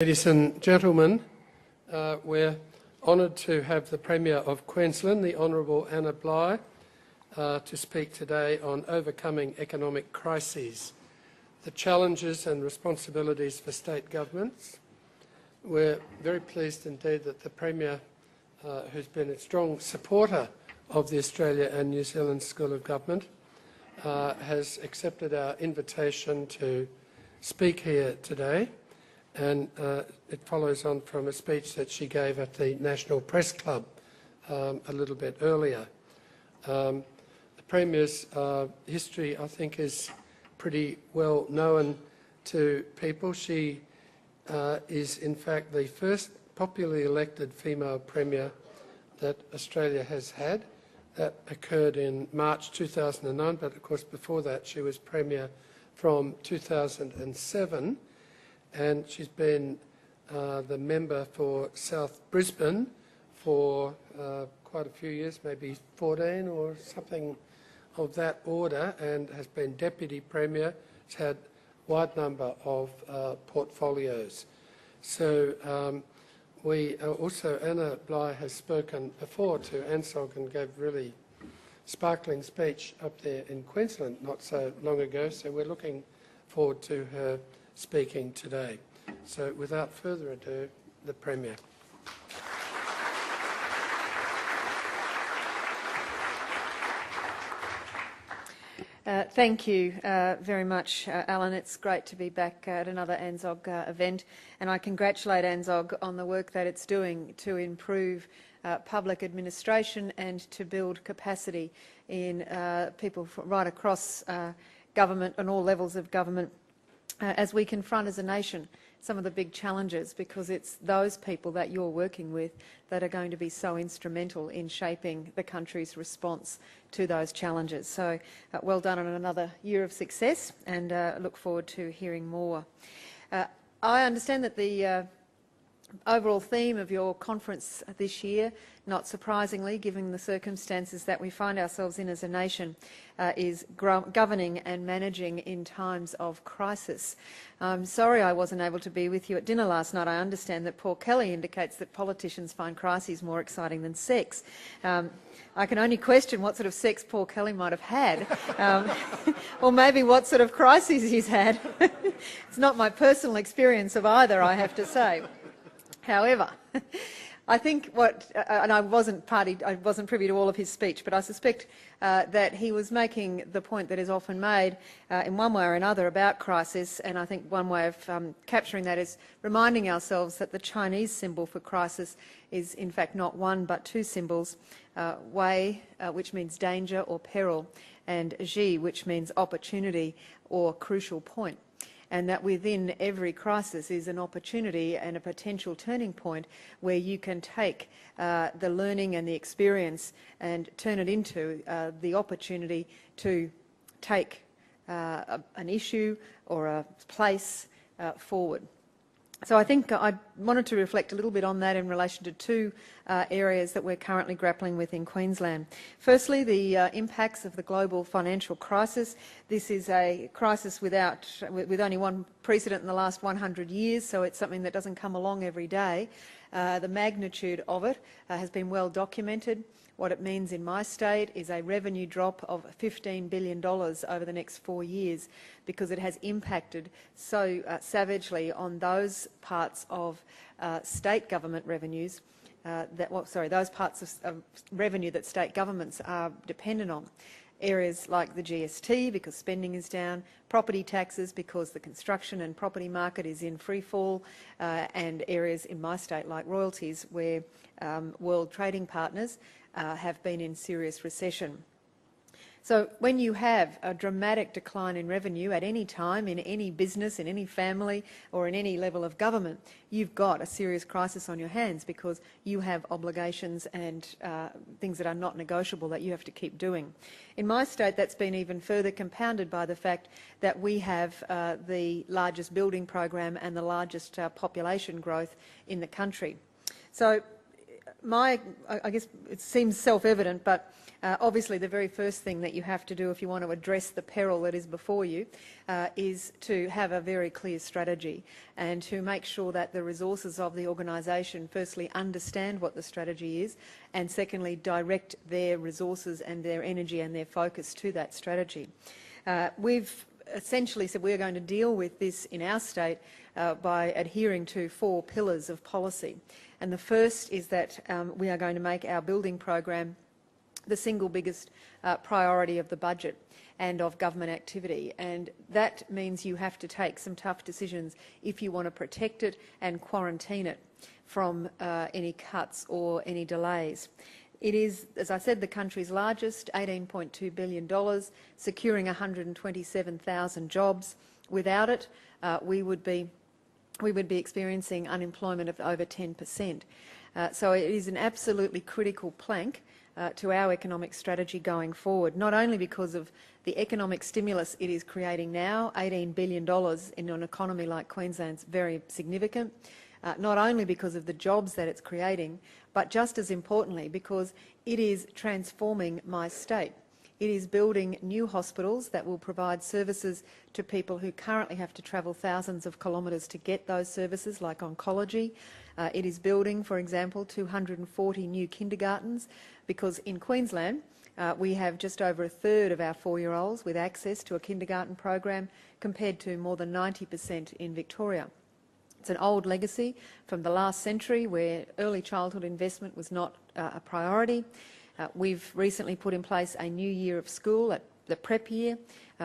Ladies and gentlemen, we're honoured to have the Premier of Queensland, the Honourable Anna Bligh, to speak today on overcoming economic crises, the challenges and responsibilities for state governments. We're very pleased indeed that the Premier, who's been a strong supporter of the Australia and New Zealand School of Government, has accepted our invitation to speak here today. And it follows on from a speech that she gave at the National Press Club a little bit earlier. The Premier's history, I think, is pretty well known to people. She is, in fact, the first popularly elected female Premier that Australia has had. That occurred in March 2009, but of course before that she was Premier from 2007. And she's been the member for South Brisbane for quite a few years, maybe 14 or something of that order, and has been Deputy Premier. She's had a wide number of portfolios. So Anna Bligh has spoken before to ANZSOG and gave a really sparkling speech up there in Queensland not so long ago, so we're looking forward to her speaking today. So without further ado, the Premier. Thank you very much, Alan. It's great to be back at another ANZSOG event, and I congratulate ANZSOG on the work that it's doing to improve public administration and to build capacity in people right across government and all levels of government as we confront as a nation some of the big challenges, because it's those people that you're working with that are going to be so instrumental in shaping the country's response to those challenges. So well done on another year of success, and look forward to hearing more. I understand that the overall theme of your conference this year, not surprisingly given the circumstances that we find ourselves in as a nation, is governing and managing in times of crisis. I'm sorry I wasn't able to be with you at dinner last night. I understand that Paul Kelly indicates that politicians find crises more exciting than sex. I can only question what sort of sex Paul Kelly might have had, or maybe what sort of crises he's had. It's not my personal experience of either, I have to say. However, I think and I wasn't privy to all of his speech, but I suspect that he was making the point that is often made in one way or another about crisis, and I think one way of capturing that is reminding ourselves that the Chinese symbol for crisis is in fact not one but two symbols, Wei, which means danger or peril, and Ji, which means opportunity or crucial point. And that within every crisis is an opportunity and a potential turning point where you can take the learning and the experience and turn it into the opportunity to take an issue or a place forward. So I think I wanted to reflect a little bit on that in relation to two areas that we're currently grappling with in Queensland. Firstly, the impacts of the global financial crisis. This is a crisis with only one precedent in the last 100 years, so it's something that doesn't come along every day. The magnitude of it has been well documented. What it means in my state is a revenue drop of $15 billion over the next 4 years, because it has impacted so savagely on those parts of state government revenues, those parts of revenue that state governments are dependent on. Areas like the GST, because spending is down, property taxes because the construction and property market is in free fall, and areas in my state like royalties where world trading partners have been in serious recession. So when you have a dramatic decline in revenue at any time, in any business, in any family or in any level of government, you've got a serious crisis on your hands, because you have obligations and things that are not negotiable that you have to keep doing. In my state, that's been even further compounded by the fact that we have the largest building program and the largest population growth in the country. So I guess it seems self-evident, but obviously the very first thing that you have to do if you want to address the peril that is before you is to have a very clear strategy and to make sure that the resources of the organisation firstly understand what the strategy is, and secondly direct their resources and their energy and their focus to that strategy. We've essentially said we're going to deal with this in our state by adhering to 4 pillars of policy. And the first is that we are going to make our building program the single biggest priority of the budget and of government activity. And that means you have to take some tough decisions if you want to protect it and quarantine it from any cuts or any delays. It is, as I said, the country's largest, $18.2 billion, securing 127,000 jobs. Without it, we would be experiencing unemployment of over 10%. So it is an absolutely critical plank to our economic strategy going forward, not only because of the economic stimulus it is creating now, $18 billion in an economy like Queensland's very significant, not only because of the jobs that it's creating, but just as importantly because it is transforming my state. It is building new hospitals that will provide services to people who currently have to travel thousands of kilometres to get those services, like oncology. It is building, for example, 240 new kindergartens, because in Queensland we have just over a third of our 4-year-olds with access to a kindergarten program, compared to more than 90% in Victoria. It's an old legacy from the last century where early childhood investment was not a priority. We've recently put in place a new year of school, at the prep year,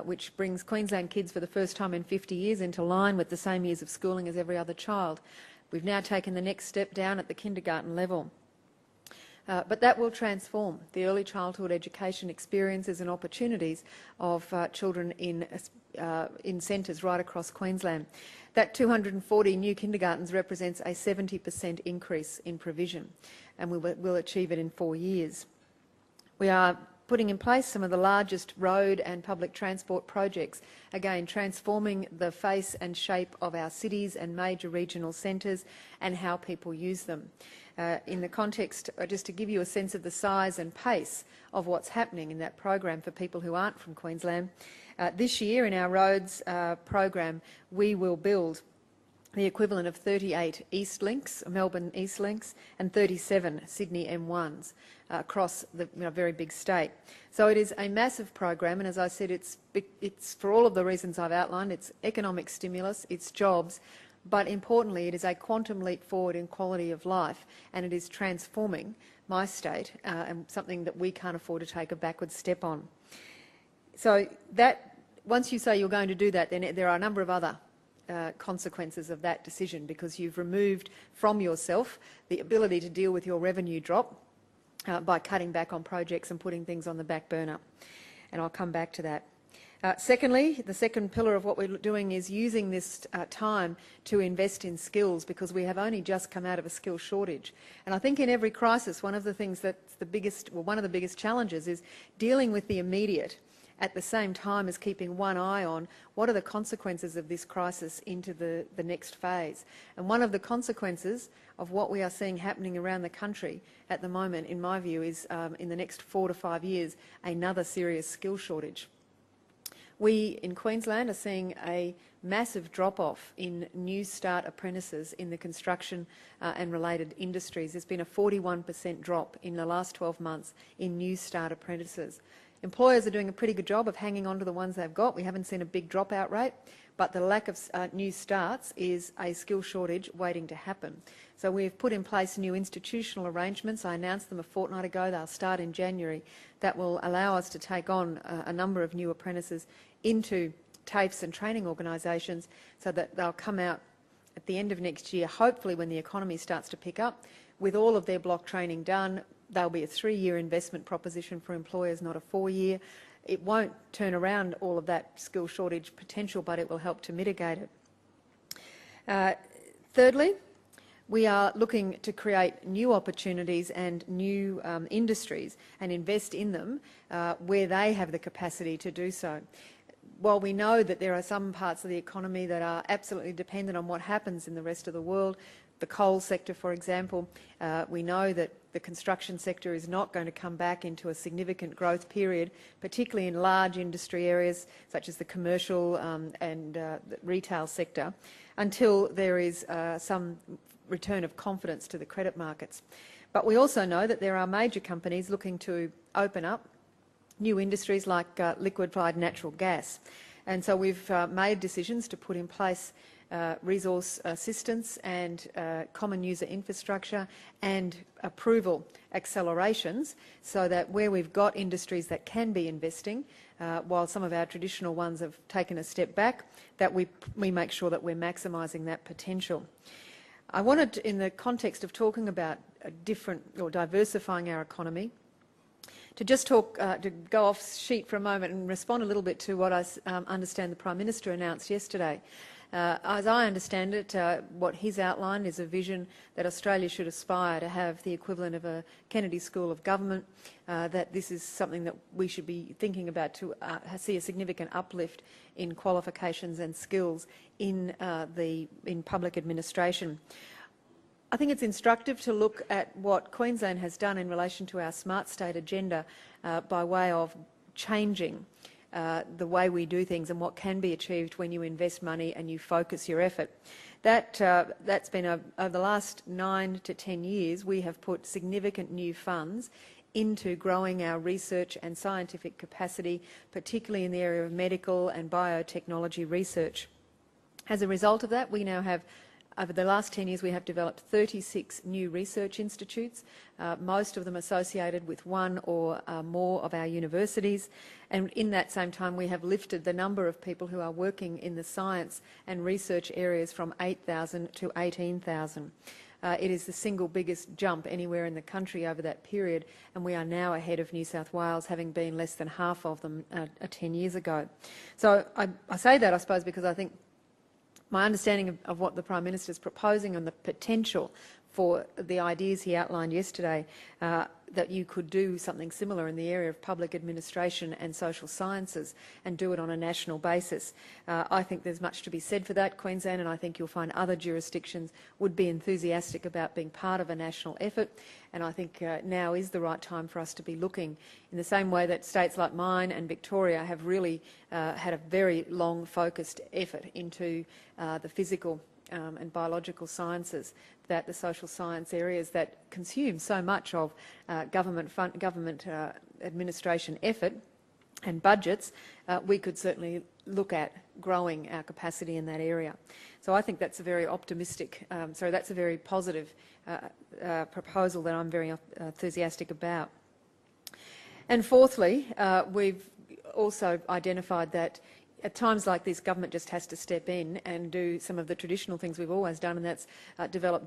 which brings Queensland kids for the first time in 50 years into line with the same years of schooling as every other child. We've now taken the next step down at the kindergarten level. But that will transform the early childhood education experiences and opportunities of children in centres right across Queensland. That 240 new kindergartens represents a 70% increase in provision, and we'll achieve it in 4 years. We are putting in place some of the largest road and public transport projects, again transforming the face and shape of our cities and major regional centres and how people use them. In the context, just to give you a sense of the size and pace of what's happening in that program for people who aren't from Queensland, this year in our roads program we will build the equivalent of 38 East Links, Melbourne East Links, and 37 Sydney M1s across the very big state. So it is a massive program, and as I said, it's for all of the reasons I've outlined. It's economic stimulus, it's jobs, but importantly it is a quantum leap forward in quality of life, and it is transforming my state, and something that we can't afford to take a backward step on. So that, once you say you're going to do that, then there are a number of other consequences of that decision, because you've removed from yourself the ability to deal with your revenue drop by cutting back on projects and putting things on the back burner. And I'll come back to that. Secondly, the second pillar of what we're doing is using this time to invest in skills, because we have only just come out of a skills shortage. And I think in every crisis, one of the things that's one of the biggest challenges is dealing with the immediate at the same time as keeping one eye on what are the consequences of this crisis into the next phase. And one of the consequences of what we are seeing happening around the country at the moment, in my view, is in the next 4 to 5 years, another serious skill shortage. We in Queensland are seeing a massive drop-off in new start apprentices in the construction and related industries. There's been a 41% drop in the last 12 months in new start apprentices. Employers are doing a pretty good job of hanging on to the ones they've got. We haven't seen a big dropout rate, but the lack of new starts is a skill shortage waiting to happen. So we've put in place new institutional arrangements. I announced them a fortnight ago. They'll start in January. That will allow us to take on a number of new apprentices into TAFEs and training organisations, so that they'll come out at the end of next year, hopefully when the economy starts to pick up, with all of their block training done. They'll be a 3-year investment proposition for employers, not a 4-year. It won't turn around all of that skill shortage potential, but it will help to mitigate it. Thirdly, we are looking to create new opportunities and new industries and invest in them where they have the capacity to do so. while we know that there are some parts of the economy that are absolutely dependent on what happens in the rest of the world, the coal sector, for example, we know that the construction sector is not going to come back into a significant growth period, particularly in large industry areas such as the commercial and the retail sector, until there is some return of confidence to the credit markets. But we also know that there are major companies looking to open up new industries like liquefied natural gas. And so we've made decisions to put in place resource assistance and common user infrastructure and approval accelerations, so that where we've got industries that can be investing, while some of our traditional ones have taken a step back, that we make sure that we're maximising that potential. I wanted, in the context of talking about diversifying our economy, to just talk, to go off sheet for a moment and respond a little bit to what I understand the Prime Minister announced yesterday. As I understand it, what he's outlined is a vision that Australia should aspire to have the equivalent of a Kennedy School of Government, that this is something that we should be thinking about to see a significant uplift in qualifications and skills in public administration. I think it's instructive to look at what Queensland has done in relation to our Smart State agenda by way of changing the way we do things and what can be achieved when you invest money and you focus your effort. That's been over the last 9 to 10 years, we have put significant new funds into growing our research and scientific capacity, particularly in the area of medical and biotechnology research. As a result of that, we now have, over the last 10 years, we have developed 36 new research institutes, most of them associated with one or more of our universities. And in that same time, we have lifted the number of people who are working in the science and research areas from 8,000 to 18,000. It is the single biggest jump anywhere in the country over that period, and we are now ahead of New South Wales, having been less than half of them 10 years ago. So I say that, I suppose, because I think my understanding of what the Prime Minister is proposing and the potential for the ideas he outlined yesterday, that you could do something similar in the area of public administration and social sciences and do it on a national basis. I think there's much to be said for that, Queensland, and I think you'll find other jurisdictions would be enthusiastic about being part of a national effort. And I think now is the right time for us to be looking, in the same way that states like mine and Victoria have really had a very long focused effort into the physical and biological sciences, that the social science areas that consume so much of government administration effort and budgets, we could certainly look at growing our capacity in that area. So I think that's a very optimistic, that's a very positive proposal that I'm very enthusiastic about. And fourthly, we've also identified that at times like this, government just has to step in and do some of the traditional things we've always done, and that's develop